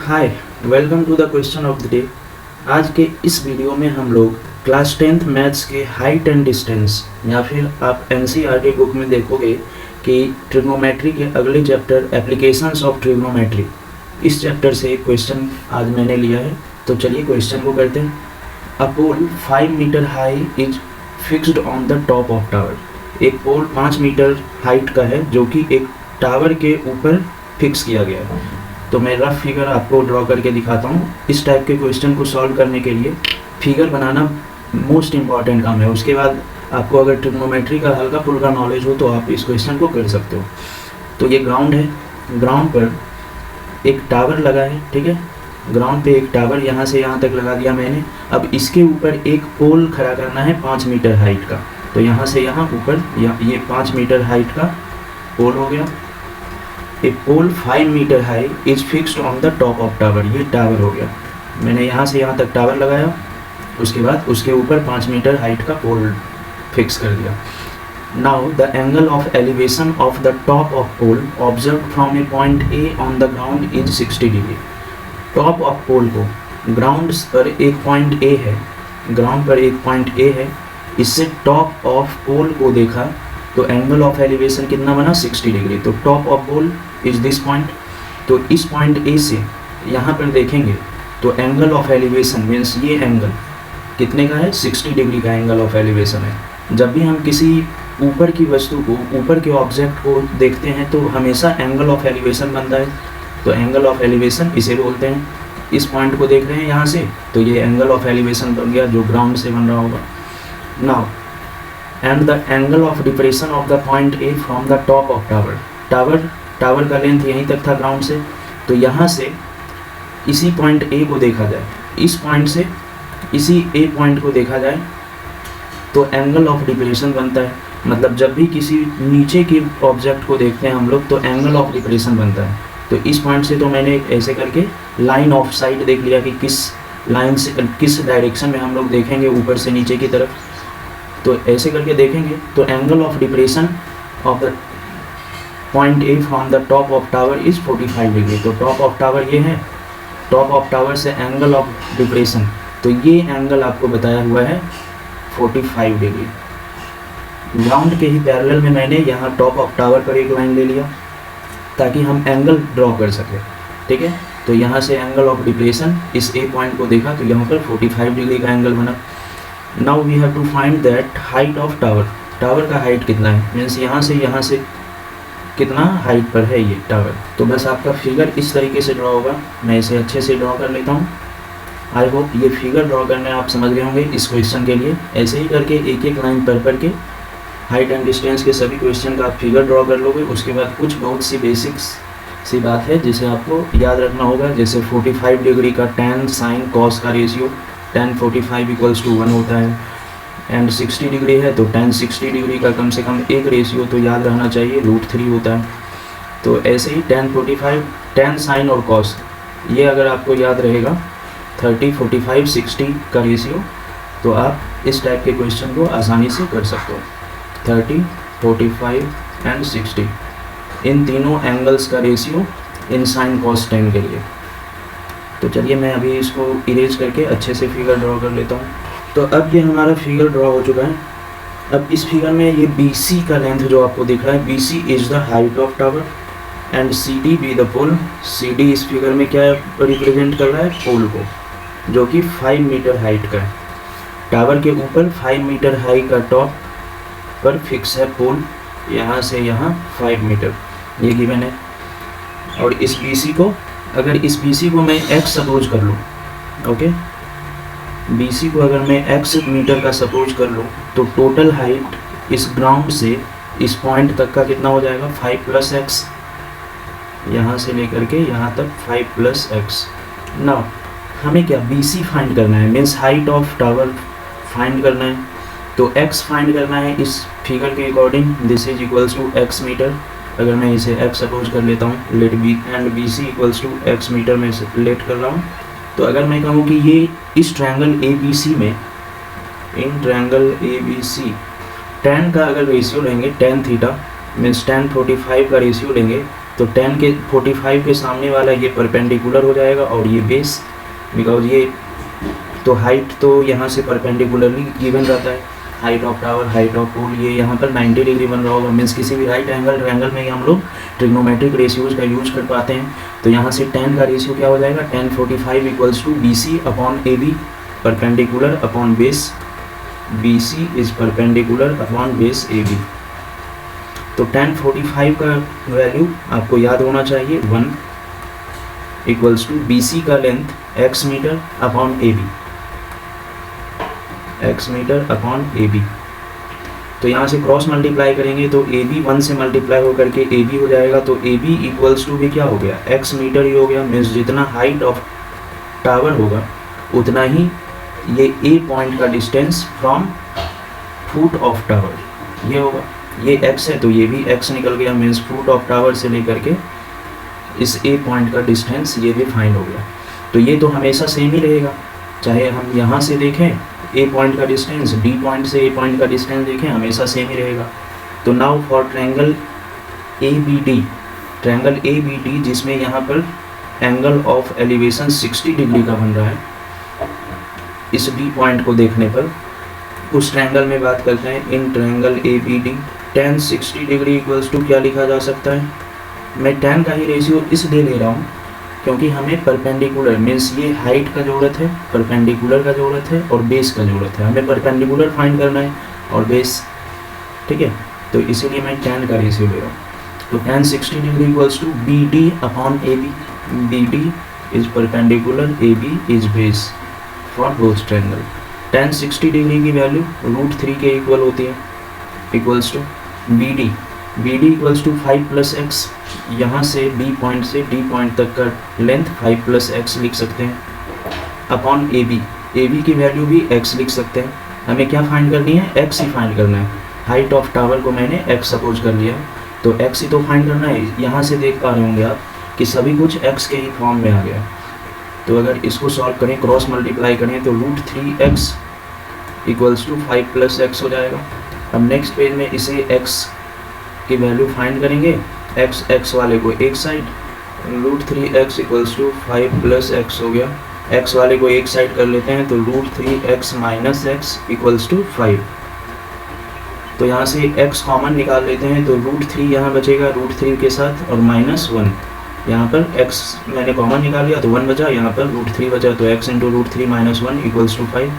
Hi, welcome to the question of the day. आज के इस वीडियो में हम लोग क्लास 10th मैथ्स के हाइट एंड डिस्टेंस या फिर आप एनसीईआरटी बुक में देखोगे कि ट्रिग्नोमेट्री के अगले चैप्टर एप्लीकेशंस ऑफ ट्रिग्नोमेट्री, इस चैप्टर से एक क्वेश्चन आज मैंने लिया है। तो चलिए क्वेश्चन को करते हैं। A pole 5 metre high is fixed on the top of tower. एक पोल 5 मीटर हाइट का है जो कि एक टावर के ऊपर फिक्स किया गया है। तो मैं रफ फिगर आपको ड्रॉ करके दिखाता हूँ। इस टाइप के क्वेश्चन को सॉल्व करने के लिए फिगर बनाना मोस्ट इम्पॉर्टेंट काम है। उसके बाद आपको अगर ट्रिग्नोमेट्री का हल्का फुल्का नॉलेज हो तो आप इस क्वेश्चन को कर सकते हो। तो ये ग्राउंड है, ग्राउंड पर एक टावर लगा है, ठीक है। ग्राउंड पे एक टावर यहाँ से यहाँ तक लगा दिया मैंने। अब इसके ऊपर एक पोल खड़ा करना है 5 मीटर हाइट का। तो यहाँ से यहाँ ऊपर ये 5 मीटर हाइट का पोल हो गया। A pole 5 metre high is fixed on the top of tower. ये टावर हो गया, मैंने यहाँ से यहाँ तक टावर लगाया। उसके बाद उसके ऊपर 5 मीटर हाइट का पोल फिक्स कर दिया। Now the angle of elevation of the top of pole observe from a point A on the ground is 60 degree. Top of pole को, ग्राउंड पर एक पॉइंट ए है, ग्राउंड पर एक पॉइंट ए है, इससे टॉप ऑफ पोल को देखा तो एंगल ऑफ एलिवेशन कितना बना 60 डिग्री। तो top of pole is this point. तो इस पॉइंट ए से यहाँ पर देखेंगे तो एंगल ऑफ एलिवेशन मीन्स ये एंगल कितने का है, 60 डिग्री का एंगल ऑफ एलिवेशन है। जब भी हम किसी ऊपर की वस्तु को, ऊपर के ऑब्जेक्ट को देखते हैं तो हमेशा एंगल ऑफ एलिवेशन बनता है। तो एंगल ऑफ एलिवेशन इसे बोलते हैं। इस पॉइंट को देख रहे हैं यहाँ से, तो ये एंगल ऑफ एलिवेशन बन गया जो ग्राउंड से बन रहा होगा। Now and the angle of depression of the point A from the top of tower. Tower का लेंथ यहीं तक था ग्राउंड से। तो यहाँ से इसी पॉइंट ए को देखा जाए, इस पॉइंट से इसी ए पॉइंट को देखा जाए तो एंगल ऑफ डिप्रेशन बनता है। मतलब जब भी किसी नीचे के ऑब्जेक्ट को देखते हैं हम लोग तो एंगल ऑफ डिप्रेशन बनता है। तो इस पॉइंट से तो मैंने ऐसे करके लाइन ऑफ साइट देख लिया कि किस लाइन से, किस डायरेक्शन में हम लोग देखेंगे ऊपर से नीचे की तरफ। तो ऐसे करके देखेंगे तो angle of depression of the point A from the top of tower is 45 degree. तो टॉप ऑफ टावर ये है, टॉप ऑफ टावर से एंगल ऑफ डिप्रेशन, तो ये एंगल आपको बताया हुआ है 45 डिग्री। ग्राउंड के ही पैरेलल में मैंने यहाँ टॉप ऑफ टावर पर एक लाइन ले लिया ताकि हम एंगल ड्रॉ कर सकें, ठीक है। तो यहाँ से एंगल ऑफ डिप्रेशन इस ए पॉइंट को देखा तो यहाँ पर 45 डिग्री का एंगल बना। Now we have to find that height of tower. Tower का हाइट कितना है, मीन्स यहाँ से कितना हाइट पर है ये टावर। तो बस आपका फिगर इस तरीके से ड्रॉ होगा। मैं इसे अच्छे से ड्रॉ कर लेता हूँ। आई होप ये फिगर ड्रॉ करने आप समझ गए होंगे इस क्वेश्चन के लिए। ऐसे ही करके एक एक लाइन पर के हाइट एंड डिस्टेंस के सभी क्वेश्चन का आप फिगर ड्रॉ कर लोगे। उसके बाद कुछ बहुत सी बेसिक्स सी बात है जिसे आपको याद रखना होगा, जैसे 45 डिग्री का tan sin cos का रेशियो tan 45 = 1 होता है। एंड 60 डिग्री है तो tan 60 डिग्री का कम से कम एक रेशियो तो याद रहना चाहिए, √3 होता है। तो ऐसे ही tan 45, tan sin और cos, ये अगर आपको याद रहेगा 30, 45, 60 का रेशियो, तो आप इस टाइप के क्वेश्चन को आसानी से कर सकते हो। 30, 45 एंड 60, इन तीनों एंगल्स का ratio in sin cos tan के लिए। तो चलिए मैं अभी इसको इरेज करके अच्छे से फिगर ड्रॉ कर लेता हूँ। तो अब ये हमारा फिगर ड्रॉ हो चुका है। अब इस फिगर में ये BC का लेंथ जो आपको दिख रहा है, BC is the height of tower and CD be the pole. CD इस फिगर में क्या रिप्रेजेंट कर रहा है, पोल को, जो कि 5 मीटर हाइट का है। टावर के ऊपर 5 मीटर हाई का टॉप पर फिक्स है पोल, यहाँ से यहाँ 5 मीटर ये गिवन है। और इस BC को, अगर इस BC को मैं x सपोज कर लूँ, ओके, BC को अगर मैं x मीटर का सपोज कर लूँ तो टोटल हाइट इस ग्राउंड से इस पॉइंट तक का कितना हो जाएगा, 5 + x, यहाँ से लेकर के यहाँ तक 5 + x। नाउ हमें क्या BC फाइंड करना है, means height of tower find करना है। तो x फाइंड करना है इस फिगर के according, this is equals to x metre. अगर मैं इसे x सपोज कर लेता हूँ, let B and BC equals to x metre में लेट कर रहा हूँ। तो अगर मैं कहूँ कि ये इस ट्रायंगल ABC में, इन ट्रायंगल ABC tan का अगर रेशियो लेंगे, tan थीटा मीन्स tan 45 का रेशियो लेंगे तो 10 के 45 के सामने वाला ये परपेंडिकुलर हो जाएगा और ये बेस, बिकॉज ये तो हाइट तो यहाँ से परपेंडिकुलरली गिवन रहता है, height of tower, height of pole, ये यहाँ पर 90 डिग्री बन रहा होगा। मीन्स किसी भी राइट एंगल ट्रायंगल में हम लोग ट्रिग्नोमेट्रिक रेशियोज का यूज कर पाते हैं। तो यहाँ से tan का रेशियो क्या हो जाएगा, tan 45 equals to BC upon AB, perpendicular upon base, BC is perpendicular upon base AB। तो tan 45 का वैल्यू आपको याद होना चाहिए 1 इक्वल्स टू BC का length x metre upon AB, x metre upon AB। तो यहाँ से क्रॉस मल्टीप्लाई करेंगे तो AB 1 से मल्टीप्लाई होकर के AB हो जाएगा। तो AB इक्वल्स टू भी क्या हो गया, x मीटर ही हो गया। मीन्स जितना हाइट ऑफ टावर होगा उतना ही ये A पॉइंट का distance from foot of tower ये होगा। ये x है तो ये भी x निकल गया। मीन्स फुट ऑफ टावर से लेकर के इस A पॉइंट का डिस्टेंस ये भी फाइंड हो गया। तो ये तो हमेशा सेम ही रहेगा, चाहे हम यहाँ से देखें A पॉइंट का डिस्टेंस, D पॉइंट से A पॉइंट का डिस्टेंस देखें, हमेशा सेम ही रहेगा। तो now for triangle ABD, triangle ABD जिसमें यहाँ पर एंगल ऑफ एलिवेशन 60 डिग्री का बन रहा है, इस D पॉइंट को देखने पर उस ट्रायंगल में बात करते हैं। In triangle ABD tan 60 degree equals to क्या लिखा जा सकता है, मैं tan का ही रेशियो इसलिए ले रहा हूँ क्योंकि हमें परपेंडिकुलर मीन्स ये हाइट का ज़रूरत है, परपेंडिकुलर का ज़रूरत है और बेस का ज़रूरत है। हमें परपेंडिकुलर फाइंड करना है और बेस, ठीक है। तो इसीलिए मैं tan का रेशियो ले रहा हूँ। तो tan 60 degree equals to BD upon AB, BD is perpendicular, AB is base for both triangle. tan 60 degree की वैल्यू √3 के इक्वल होती है, equals to BD, BD equals to 5 plus x, यहाँ से B पॉइंट से D पॉइंट तक का length 5 plus x लिख सकते हैं, अपॉन AB, AB की वैल्यू भी x लिख सकते हैं। हमें क्या फाइंड करनी है, x ही फाइंड करना है। हाइट ऑफ टावर को मैंने x सपोज कर लिया, तो x ही तो फाइंड करना है। यहाँ से देख पा रहे होंगे आप कि सभी कुछ x के ही फॉर्म में आ गया। तो अगर इसको सॉल्व करें, क्रॉस मल्टीप्लाई करें तो √3x equals to 5 plus x हो जाएगा। अब नेक्स्ट पेज में इसे x की वैल्यू फाइंड करेंगे, x वाले को एक side, √3x equals to 5 plus x हो गया। x वाले को एक साइड कर लेते हैं तो √3x minus x equals to 5। तो यहाँ से x कॉमन निकाल लेते हैं तो √3 यहाँ बचेगा √3 के साथ और -1, यहाँ पर x मैंने कॉमन निकाल लिया तो 1 बचा, यहाँ पर √3 बचा, तो x into √3 minus 1 equals to 5।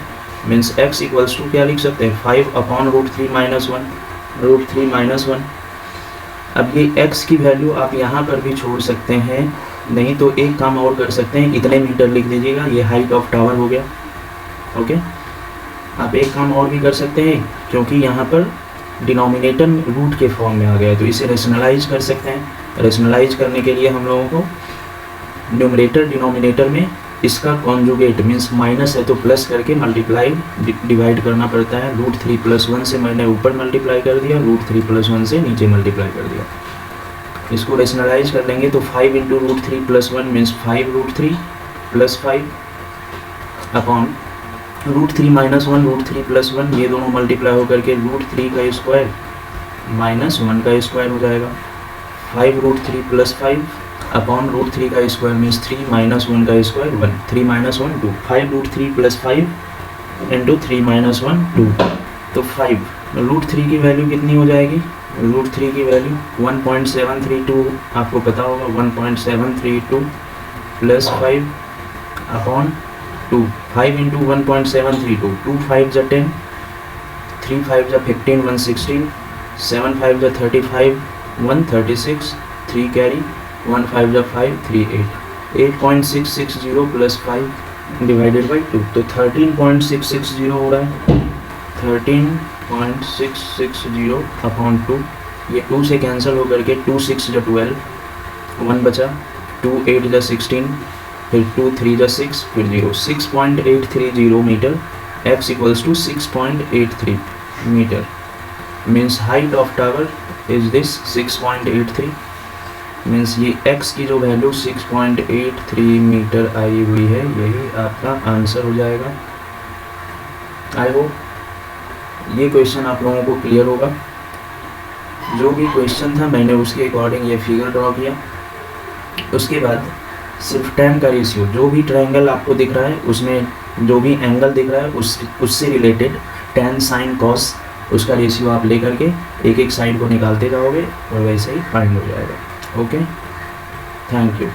Means x equals to क्या लिख सकते हैं, 5 अपॉन √3 माइनस 1, √3 माइनस 1। अब ये x की वैल्यू आप यहाँ पर भी छोड़ सकते हैं, नहीं तो एक काम और कर सकते हैं, इतने मीटर लिख दीजिएगा, ये हाइट ऑफ टावर हो गया। ओके, आप एक काम और भी कर सकते हैं, क्योंकि यहाँ पर डिनोमिनेटर रूट के फॉर्म में आ गया है तो इसे रेशनलाइज कर सकते हैं। रेशनलाइज करने के लिए हम लोगों को न्यूमरेटर डिनोमिनेटर में इसका कॉन्जुगेट मीन्स माइनस है तो प्लस करके मल्टीप्लाई डिवाइड करना पड़ता है। √3 + 1 से मैंने ऊपर मल्टीप्लाई कर दिया, √3 + 1 से नीचे मल्टीप्लाई कर दिया। इसको रेशनलाइज कर लेंगे तो 5 इंटू √3 + 1 मीन्स 5√3 + 5 अपॉन √3 - 1 √3 + 1, ये दोनों मल्टीप्लाई होकर के √3 का स्क्वायर माइनस 1 का स्क्वायर हो जाएगा। 5√3 + 5 अपॉन √3 का स्क्वायर मीन्स 3 - 1 का स्क्वायर 1, 3 - 1 2, 5√3 + 5 इंटू 3 - 1 2, तो 5। √3 की वैल्यू कितनी हो जाएगी, √3 की वैल्यू 1.732 आपको पता होगा, 1.732 + 5 upon 2, 5 into 1.732, 2 5 = 10, 3 5 = 15, 116, 7 5 = 35, 136, 3 carry, 1 5 = 5, 3 8, 8.660 + 5 divided by 2, तो 13.660 हो रहा है, 13.660 अपॉन 2, ये 2 से कैंसिल होकर के 2 6 = 12, 1 बचा, 2 8 = 16, फिर 2 3 = 6, फिर 0, 6.830 metre, x equals to 6.83 metre. Means height of tower is this 6.83, means ये x की जो वैल्यू 6.83 मीटर आई हुई है, यही आपका आंसर हो जाएगा। आई होप ये क्वेश्चन आप लोगों को क्लियर होगा। जो भी क्वेश्चन था मैंने उसके अकॉर्डिंग ये फिगर ड्रॉ किया। उसके बाद सिर्फ tan का रेशियो, जो भी ट्रायंगल आपको दिख रहा है उसमें जो भी एंगल दिख रहा है उससे रिलेटेड tan sin cos उसका रेशियो आप लेकर के एक एक साइड को निकालते जाओगे और वैसे ही फाइंड हो जाएगा। Okay, thank you.